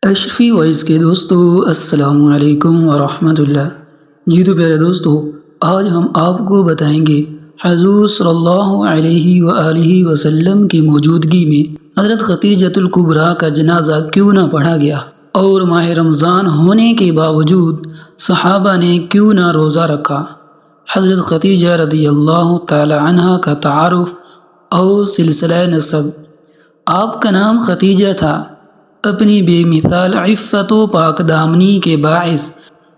اشرفی voice کے دوستو السلام علیکم ورحمۃ اللہ۔ جی تو پیارے دوستو، آج ہم آپ کو بتائیں گے حضور صلی اللہ علیہ وآلہ وسلم کی موجودگی میں حضرت خدیجۃ الکبریٰ کا جنازہ کیوں نہ پڑھا گیا، اور ماہ رمضان ہونے کے باوجود صحابہ نے کیوں نہ روزہ رکھا۔ حضرت خدیجہ رضی اللہ تعالی عنہ کا تعارف اور سلسلہ نسب۔ آپ کا نام خدیجہ تھا۔ اپنی بے مثال عفت و پاک دامنی کے باعث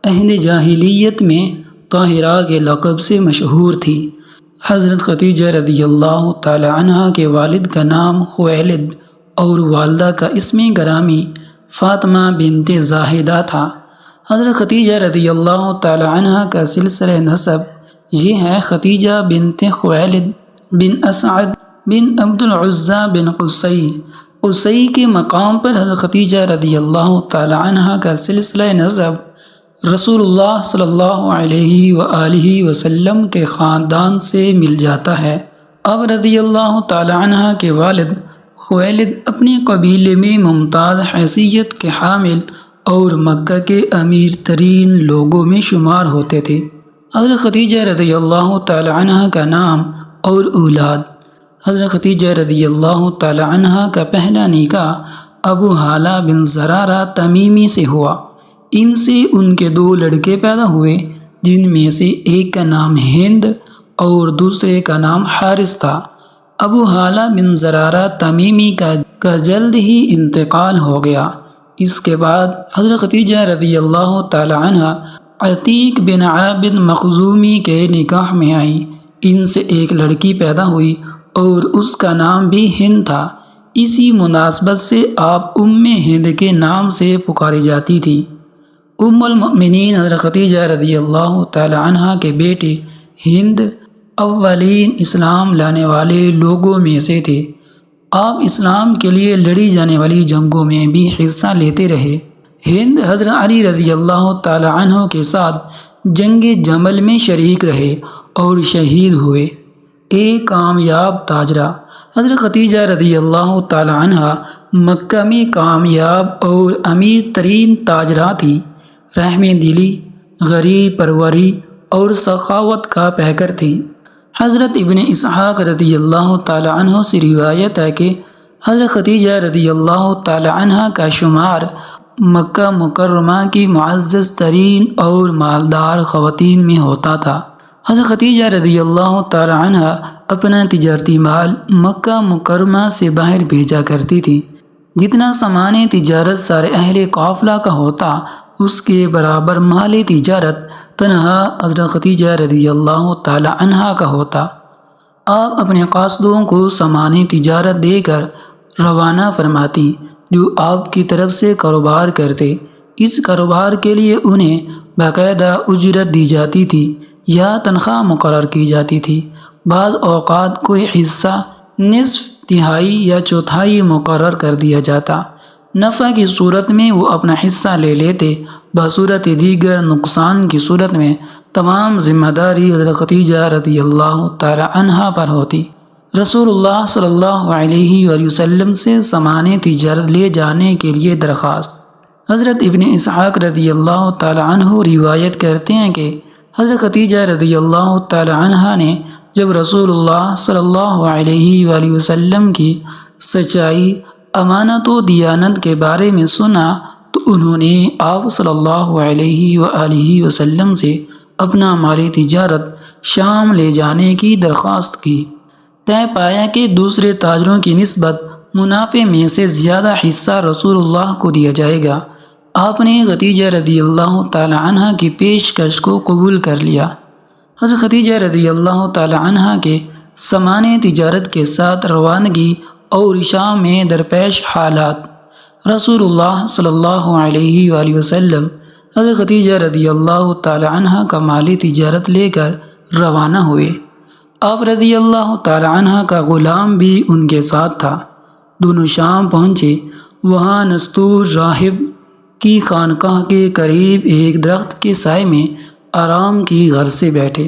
عہد جاہلیت میں طاہرہ کے لقب سے مشہور تھی۔ حضرت خدیجہ رضی اللہ تعالی عنہ کے والد کا نام خویلد اور والدہ کا اسم گرامی فاطمہ بنت زاہدہ تھا۔ حضرت خدیجہ رضی اللہ تعالی عنہ کا سلسلہ نسب یہ ہے: خدیجہ بنت خویلد بن اسعد بن عبد العزیٰ بن قصی۔ قصی کے مقام پر حضرت خدیجہ رضی اللہ تعالی عنہ کا سلسلہ نسب رسول اللہ صلی اللہ علیہ وآلہ وسلم کے خاندان سے مل جاتا ہے۔ اب رضی اللہ تعالی عنہ کے والد خویلد اپنے قبیلے میں ممتاز حیثیت کے حامل اور مکہ کے امیر ترین لوگوں میں شمار ہوتے تھے۔ حضرت خدیجہ رضی اللہ تعالی عنہ کا نام اور اولاد۔ حضرت خدیجہ رضی اللہ تعالی عنہ کا پہلا نکاح ابو ہالہ بن زرارہ تمیمی سے ہوا۔ ان سے ان کے 2 لڑکے پیدا ہوئے، جن میں سے ایک کا نام ہند اور دوسرے کا نام حارث تھا۔ ابو ہالہ بن زرارہ تمیمی کا جلد ہی انتقال ہو گیا۔ اس کے بعد حضرت خدیجہ رضی اللہ تعالی عنہ عتیق بن عابد مخزومی کے نکاح میں آئیں۔ ان سے ایک لڑکی پیدا ہوئی اور اس کا نام بھی ہند تھا۔ اسی مناسبت سے آپ ام ہند کے نام سے پکاری جاتی تھی۔ ام المؤمنین حضرت خدیجہ رضی اللہ تعالی عنہ کے بیٹے ہند اولین اسلام لانے والے لوگوں میں سے تھے۔ آپ اسلام کے لیے لڑی جانے والی جنگوں میں بھی حصہ لیتے رہے۔ ہند حضرت علی رضی اللہ تعالی عنہ کے ساتھ جنگ جمل میں شریک رہے اور شہید ہوئے۔ ایک کامیاب تاجرہ۔ حضرت خدیجہ رضی اللہ تعالی عنہ مکہ میں کامیاب اور امیر ترین تاجرہ تھی۔ رحم دلی، غریب پروری اور سخاوت کا پیکر تھی۔ حضرت ابن اسحاق رضی اللہ تعالی عنہ سے روایت ہے کہ حضرت خدیجہ رضی اللہ تعالی عنہ کا شمار مکہ مکرمہ کی معزز ترین اور مالدار خواتین میں ہوتا تھا۔ حضرت خدیجہ رضی اللہ تعالی عنہ اپنا تجارتی مال مکہ مکرمہ سے باہر بھیجا کرتی تھی۔ جتنا سامان تجارت سارے اہل قافلہ کا ہوتا، اس کے برابر مال تجارت تنہا حضرت خدیجہ رضی اللہ تعالی عنہ کا ہوتا۔ آپ اپنے قاصدوں کو سامان تجارت دے کر روانہ فرماتی، جو آپ کی طرف سے کاروبار کرتے۔ اس کاروبار کے لیے انہیں باقاعدہ اجرت دی جاتی تھی یا تنخواہ مقرر کی جاتی تھی۔ بعض اوقات کوئی حصہ نصف، تہائی یا چوتھائی مقرر کر دیا جاتا۔ نفع کی صورت میں وہ اپنا حصہ لے لیتے، بصورت دیگر نقصان کی صورت میں تمام ذمہ داری حضرت خدیجہ رضی اللہ تعالی عنہ پر ہوتی۔ رسول اللہ صلی اللہ علیہ وآلہ وسلم سے سامان تجارت لے جانے کے لیے درخواست۔ حضرت ابن اسحاق رضی اللہ تعالی عنہ روایت کرتے ہیں کہ حضرت خدیجہ رضی اللہ تعالی عنہ نے جب رسول اللہ صلی اللہ علیہ وآلہ وسلم کی سچائی، امانت و دیانت کے بارے میں سنا تو انہوں نے آپ صلی اللہ علیہ وآلہ وسلم سے اپنا مال تجارت شام لے جانے کی درخواست کی۔ طے پایا کہ دوسرے تاجروں کی نسبت منافع میں سے زیادہ حصہ رسول اللہ کو دیا جائے گا۔ آپ نے خدیجہ رضی اللہ تعالی عنہ کی پیشکش کو قبول کر لیا۔ حضرت خدیجہ رضی اللہ تعالی عنہ کے سامان تجارت کے ساتھ روانگی اور شام میں درپیش حالات۔ رسول اللہ صلی اللہ علیہ وآلہ وسلم حضرت خدیجہ رضی اللہ تعالی عنہ کا مال تجارت لے کر روانہ ہوئے۔ آپ رضی اللہ تعالی عنہ کا غلام بھی ان کے ساتھ تھا۔ دونوں شام پہنچے۔ وہاں نستور راہب کی خانقاہ کے قریب ایک درخت کے سائے میں آرام کی غرض سے بیٹھے۔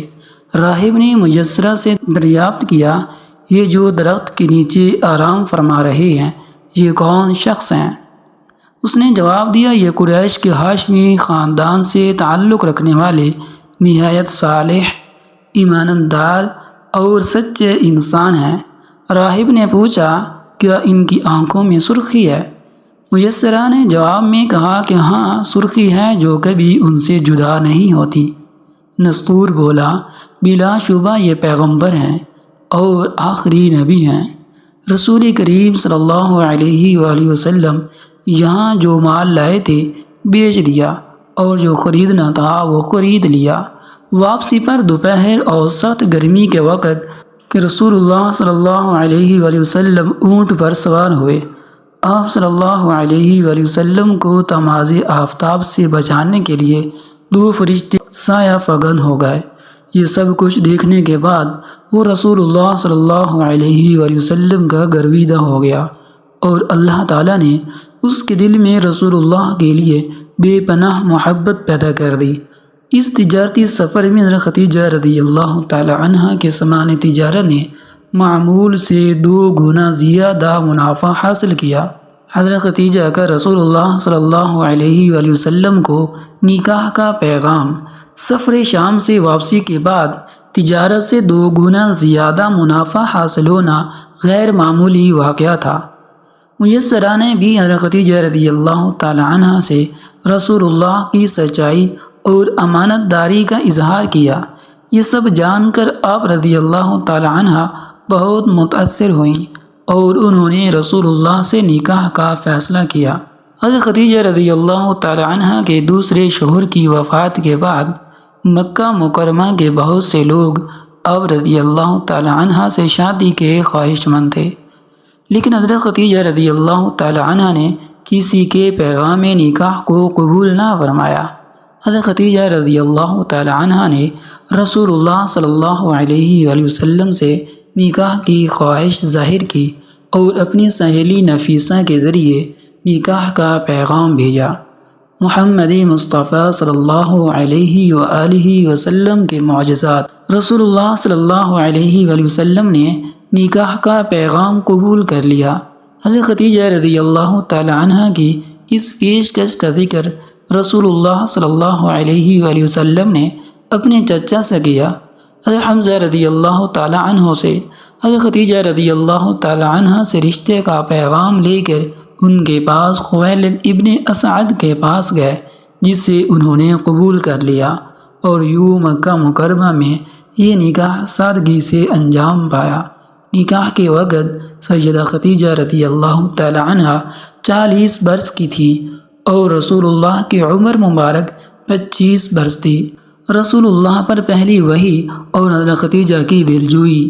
راہب نے میسرہ سے دریافت کیا، یہ جو درخت کے نیچے آرام فرما رہے ہیں، یہ کون شخص ہیں؟ اس نے جواب دیا، یہ قریش کے ہاشمی خاندان سے تعلق رکھنے والے نہایت صالح، ایماندار اور سچے انسان ہیں۔ راہب نے پوچھا، کیا ان کی آنکھوں میں سرخی ہے؟ میسرہ نے جواب میں کہا کہ ہاں، سرخی ہے جو کبھی ان سے جدا نہیں ہوتی۔ نستور بولا، بلا شبہ یہ پیغمبر ہیں اور آخری نبی ہیں۔ رسول کریم صلی اللہ علیہ وآلہ وسلم یہاں جو مال لائے تھے بیچ دیا، اور جو خریدنا تھا وہ خرید لیا۔ واپسی پر دوپہر اور سخت گرمی کے وقت کہ رسول اللہ صلی اللہ علیہ وآلہ وسلم اونٹ پر سوار ہوئے، آپ صلی اللہ علیہ وآلہ وسلم کو تماز آفتاب سے بچانے کے لیے 2 فرشتے سایہ فگن ہو گئے۔ یہ سب کچھ دیکھنے کے بعد وہ رسول اللہ صلی اللہ علیہ وآلہ وسلم کا گرویدہ ہو گیا، اور اللہ تعالیٰ نے اس کے دل میں رسول اللہ کے لیے بے پناہ محبت پیدا کر دی۔ اس تجارتی سفر میں حضرت خدیجہ رضی اللہ تعالی عنہ کے سامان تجارت نے معمول سے 2 گنا زیادہ منافع حاصل کیا۔ حضرت خدیجہ کا رسول اللہ صلی اللہ علیہ وآلہ وسلم کو نکاح کا پیغام۔ سفر شام سے واپسی کے بعد تجارت سے 2 گنا زیادہ منافع حاصل ہونا غیر معمولی واقعہ تھا۔ میسرہ نے بھی حضرت خدیجہ رضی اللہ تعالی عنہ سے رسول اللہ کی سچائی اور امانت داری کا اظہار کیا۔ یہ سب جان کر آپ رضی اللہ تعالی عنہ بہت متاثر ہوئیں اور انہوں نے رسول اللہ سے نکاح کا فیصلہ کیا۔ حضرت خدیجہ رضی اللہ تعالی عنہ کے دوسرے شوہر کی وفات کے بعد مکہ مکرمہ کے بہت سے لوگ آپ رضی اللہ تعالی عنہ سے شادی کے خواہش مند تھے، لیکن حضرت خدیجہ رضی اللہ تعالی عنہ نے کسی کے پیغام نکاح کو قبول نہ فرمایا۔ حضرت خدیجہ رضی اللہ تعالی عنہ نے رسول اللہ صلی اللہ علیہ وآلہ وسلم سے نکاح کی خواہش ظاہر کی اور اپنی سہیلی نفیسہ کے ذریعے نکاح کا پیغام بھیجا۔ محمد مصطفیٰ صلی اللہ علیہ وآلہ وسلم کے معجزات۔ رسول اللہ صلی اللہ علیہ وآلہ وسلم نے نکاح کا پیغام قبول کر لیا۔ حضرت خدیجہ رضی اللہ تعالی عنہ کی اس پیشکش کا ذکر رسول اللہ صلی اللہ علیہ وآلہ وسلم نے اپنے چچا سے کیا۔ حضرت حمزہ رضی اللہ تعالی عنہ سے حضرت خدیجہ رضی اللہ تعالی عنہ سے رشتے کا پیغام لے کر ان کے پاس خویلد ابن اسعد کے پاس گئے، جسے انہوں نے قبول کر لیا، اور یوں مکہ مکرمہ میں یہ نکاح سادگی سے انجام پایا۔ نکاح کے وقت سیدہ خدیجہ رضی اللہ تعالی عنہ 40 برس کی تھی اور رسول اللہ کی عمر مبارک 25 برس تھی۔ رسول اللہ پر پہلی وحی اور حضرت خدیجہ کی دلجوئی۔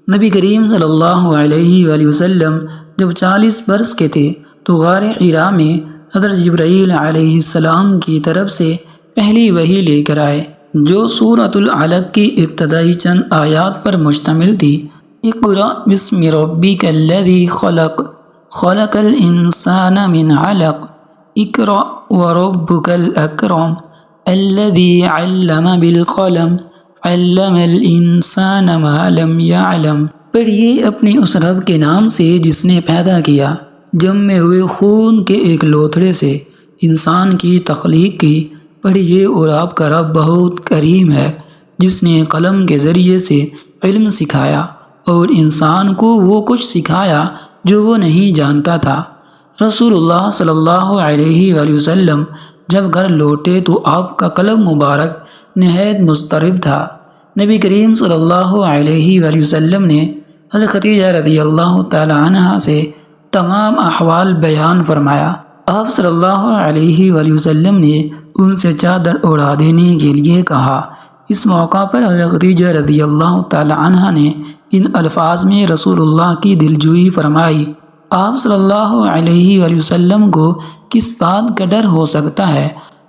نبی کریم صلی اللہ علیہ وآلہ وسلم جب 40 برس کے تھے تو غار حرا میں حضرت جبرائیل علیہ السلام کی طرف سے پہلی وحی لے کر آئے، جو سورۃ العلق کی ابتدائی چند آیات پر مشتمل تھی۔ اقرأ بسم ربک الذی خلق، خلق الانسان من علق، اقرأ وربک الاکرم، الذی علم بالقلم، علم الانسان ما لم یعلم۔ پڑھیے اپنے اس رب کے نام سے جس نے پیدا کیا جمے ہوئے خون کے ایک لوتھڑے سے انسان کی تخلیق کی۔ پڑھیے اور آپ کا رب بہت کریم ہے، جس نے قلم کے ذریعے سے علم سکھایا اور انسان کو وہ کچھ سکھایا جو وہ نہیں جانتا تھا۔ رسول اللہ صلی اللہ علیہ وآلہ وسلم جب گھر لوٹے تو آپ کا قلم مبارک نہایت مضطرب تھا۔ نبی کریم صلی اللہ علیہ وآلہ وسلم نے حضرت خدیجہ رضی اللہ تعالی عنہ سے تمام احوال بیان فرمایا۔ آپ صلی اللہ علیہ وآلہ وسلم نے ان سے چادر اڑا دینے کے لیے کہا۔ اس موقع پر حضرت خدیجہ رضی اللہ تعالی عنہ نے ان الفاظ میں رسول اللہ کی دلجوئی فرمائی۔ آپ صلی اللہ علیہ وآلہ وسلم کو کس بات کا ڈر ہو سکتا ہے؟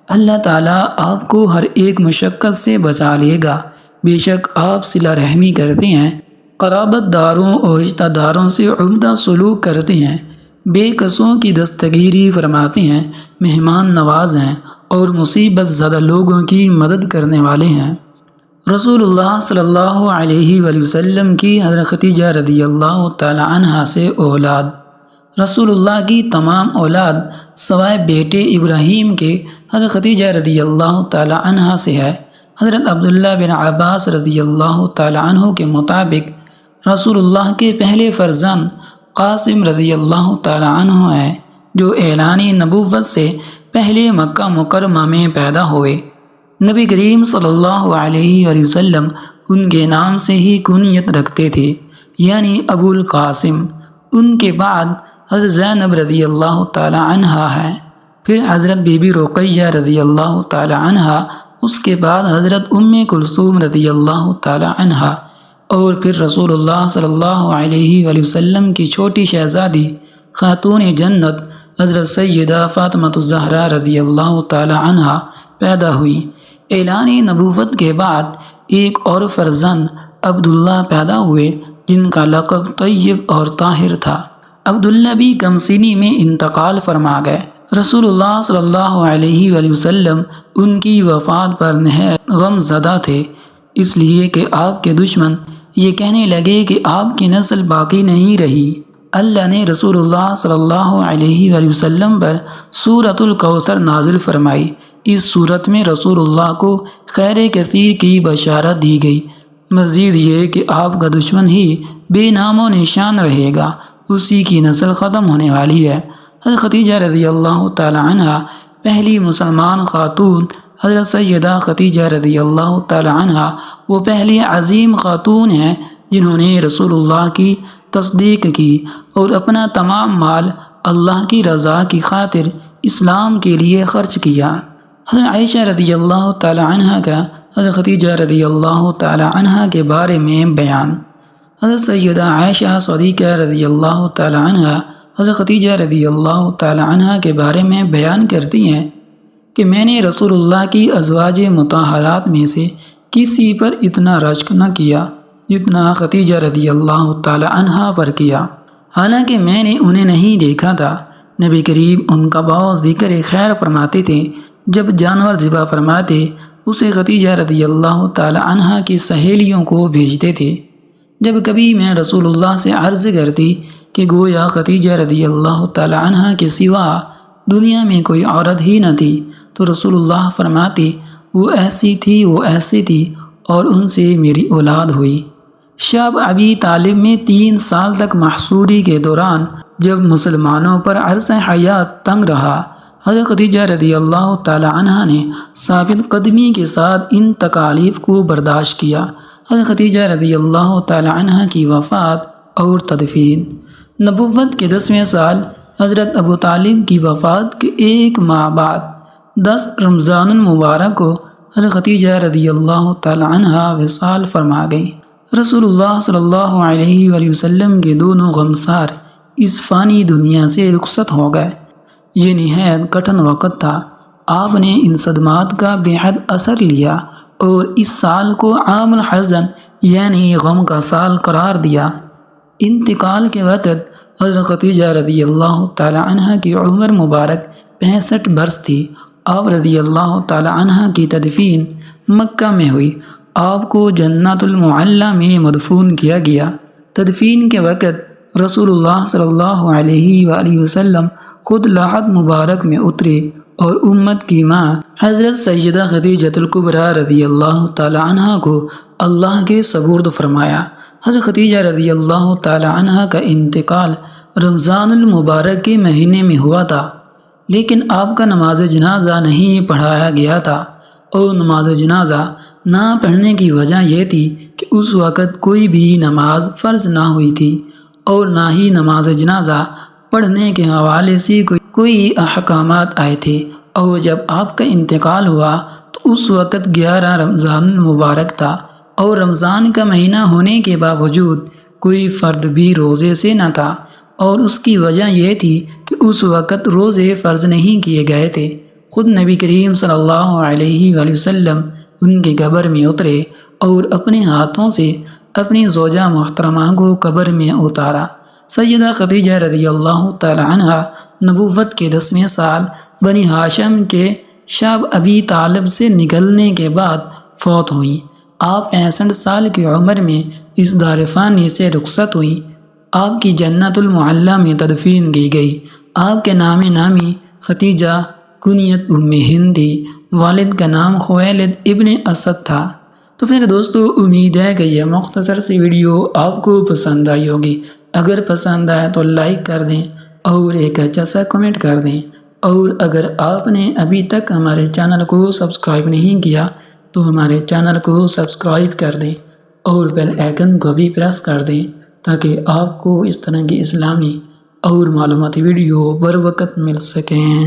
اللہ تعالیٰ آپ کو ہر ایک مشقت سے بچا لے گا۔ بے شک آپ صلہ رحمی کرتے ہیں، قرابت داروں اور رشتہ داروں سے عمدہ سلوک کرتے ہیں، بے کسوں کی دستگیری فرماتے ہیں، مہمان نواز ہیں اور مصیبت زدہ لوگوں کی مدد کرنے والے ہیں۔ رسول اللہ صلی اللہ علیہ وآلہ وسلم کی حضرت خدیجہ رضی اللہ تعالی عنہ سے اولاد۔ رسول اللہ کی تمام اولاد سوائے بیٹے ابراہیم کے حضرت خدیجہ رضی اللہ تعالی عنہ سے ہے۔ حضرت عبداللہ بن عباس رضی اللہ تعالی عنہ کے مطابق رسول اللہ کے پہلے فرزند قاسم رضی اللہ تعالی عنہ ہیں، جو اعلان نبوت سے پہلے مکہ مکرمہ میں پیدا ہوئے۔ نبی کریم صلی اللہ علیہ وآلہ وسلم ان کے نام سے ہی کنیت رکھتے تھے، یعنی ابو القاسم۔ ان کے بعد حضرت زینب رضی اللہ تعالی عنہا ہے، پھر حضرت بی بی رقیہ رضی اللہ تعالی عنہا، اس کے بعد حضرت ام کلثوم رضی اللہ تعالی عنہا، اور پھر رسول اللہ صلی اللہ علیہ وآلہ وسلم کی چھوٹی شہزادی خاتون جنت حضرت سیدہ فاطمہ الزہرا رضی اللہ تعالی عنہا پیدا ہوئی۔ اعلان نبوت کے بعد ایک اور فرزند عبداللہ پیدا ہوئے، جن کا لقب طیب اور طاہر تھا۔ عبداللہ بھی کم سنی میں انتقال فرما گئے۔ رسول اللہ صلی اللہ علیہ وآلہ وسلم ان کی وفات پر نہایت غم زدہ تھے، اس لیے کہ آپ کے دشمن یہ کہنے لگے کہ آپ کی نسل باقی نہیں رہی۔ اللہ نے رسول اللہ صلی اللہ علیہ وآلہ وسلم پر سورۃ الکوثر نازل فرمائی۔ اس صورت میں رسول اللہ کو خیر کثیر کی بشارت دی گئی۔ مزید یہ کہ آپ کا دشمن ہی بے نام و نشان رہے گا، اسی کی نسل ختم ہونے والی ہے۔ حضرت خدیجہ رضی اللہ تعالی عنہ پہلی مسلمان خاتون، حضرت سیدہ خدیجہ رضی اللہ تعالی عنہ وہ پہلی عظیم خاتون ہیں جنہوں نے رسول اللہ کی تصدیق کی اور اپنا تمام مال اللہ کی رضا کی خاطر اسلام کے لیے خرچ کیا۔ حضرت عائشہ رضی اللہ تعالی عنہ کا حضرت خدیجہ رضی اللہ تعالی عنہ کے بارے میں بیان۔ حضرت سیدہ عائشہ صدیقہ رضی اللہ تعالی عنہ حضرت خدیجہ رضی اللہ تعالی عنہ کے بارے میں بیان کرتی ہیں کہ میں نے رسول اللہ کی ازواج مطہرات میں سے کسی پر اتنا رشک نہ کیا جتنا خدیجہ رضی اللہ تعالی عنہ پر کیا، حالانکہ میں نے انہیں نہیں دیکھا تھا۔ نبی کریم ان کا بہت ذکر خیر فرماتے تھے۔ جب جانور ذبح فرماتے اسے خدیجہ رضی اللہ تعالی عنہ کی سہیلیوں کو بھیجتے تھے۔ جب کبھی میں رسول اللہ سے عرض کرتی کہ گویا خدیجہ رضی اللہ تعالی عنہ کے سوا دنیا میں کوئی عورت ہی نہ تھی، تو رسول اللہ فرماتے وہ ایسی تھی اور ان سے میری اولاد ہوئی۔ شب ابی طالب میں 3 سال تک محصوری کے دوران جب مسلمانوں پر عرصہ حیات تنگ رہا، حضرت خدیجہ رضی اللہ تعالی عنہ نے ثابت قدمی کے ساتھ ان تکالیف کو برداشت کیا۔ حضرت خدیجہ رضی اللہ تعالی عنہ کی وفات اور تدفین۔ نبوت کے 10ویں سال حضرت ابو طالب کی وفات کے 1 ماہ بعد 10 رمضان المبارک کو حضرت خدیجہ رضی اللہ تعالی عنہ وصال فرما گئی۔ رسول اللہ صلی اللہ علیہ وآلہ وسلم کے دونوں غمسار اس فانی دنیا سے رخصت ہو گئے۔ یہ نہایت کٹھن وقت تھا۔ آپ نے ان صدمات کا بے حد اثر لیا اور اس سال کو عام الحزن یعنی غم کا سال قرار دیا۔ انتقال کے وقت حضرت خدیجہ رضی اللہ تعالی عنہ کی عمر مبارک 65 برس تھی۔ آپ رضی اللہ تعالی عنہ کی تدفین مکہ میں ہوئی۔ آپ کو جنت المعلی میں مدفون کیا گیا۔ تدفین کے وقت رسول اللہ صلی اللہ علیہ وآلہ وسلم خود لحد مبارک میں اترے اور امت کی ماں حضرت سیدہ خدیجہ الکبریٰ رضی اللہ تعالی عنہ کو اللہ کے سپرد فرمایا۔ حضرت خدیجہ رضی اللہ تعالی عنہ کا انتقال رمضان المبارک کے مہینے میں ہوا تھا، لیکن آپ کا نماز جنازہ نہیں پڑھایا گیا تھا، اور نماز جنازہ نہ پڑھنے کی وجہ یہ تھی کہ اس وقت کوئی بھی نماز فرض نہ ہوئی تھی، اور نہ ہی نماز جنازہ پڑھنے کے حوالے سے کوئی احکامات آئے تھے۔ اور جب آپ کا انتقال ہوا تو اس وقت 11 رمضان المبارک تھا، اور رمضان کا مہینہ ہونے کے باوجود کوئی فرد بھی روزے سے نہ تھا، اور اس کی وجہ یہ تھی کہ اس وقت روزے فرض نہیں کیے گئے تھے۔ خود نبی کریم صلی اللہ علیہ وآلہ وسلم ان کے قبر میں اترے اور اپنے ہاتھوں سے اپنی زوجہ محترمہ کو قبر میں اتارا۔ سیدہ خدیجہ رضی اللہ تعالی عنہ نبوت کے 10ویں سال بنی ہاشم کے شب ابی طالب سے نکلنے کے بعد فوت ہوئیں۔ آپ 65 سال کی عمر میں اس دار فانی سے رخصت ہوئیں۔ آپ کی جنت المعلی میں تدفین کی گئی۔ آپ کے نام نامی ختیجہ کنیت ام ہند تھی، والد کا نام خویلد ابن اسد تھا۔ تو پھر دوستو امید ہے کہ یہ مختصر سی ویڈیو آپ کو پسند آئی ہوگی۔ اگر پسند آئے تو لائک کر دیں اور ایک اچھا سا کمنٹ کر دیں، اور اگر آپ نے ابھی تک ہمارے چینل کو سبسکرائب نہیں کیا تو ہمارے چینل کو سبسکرائب کر دیں اور بیل آئیکن کو بھی پریس کر دیں تاکہ آپ کو اس طرح کی اسلامی اور معلوماتی ویڈیو بر وقت مل سکیں۔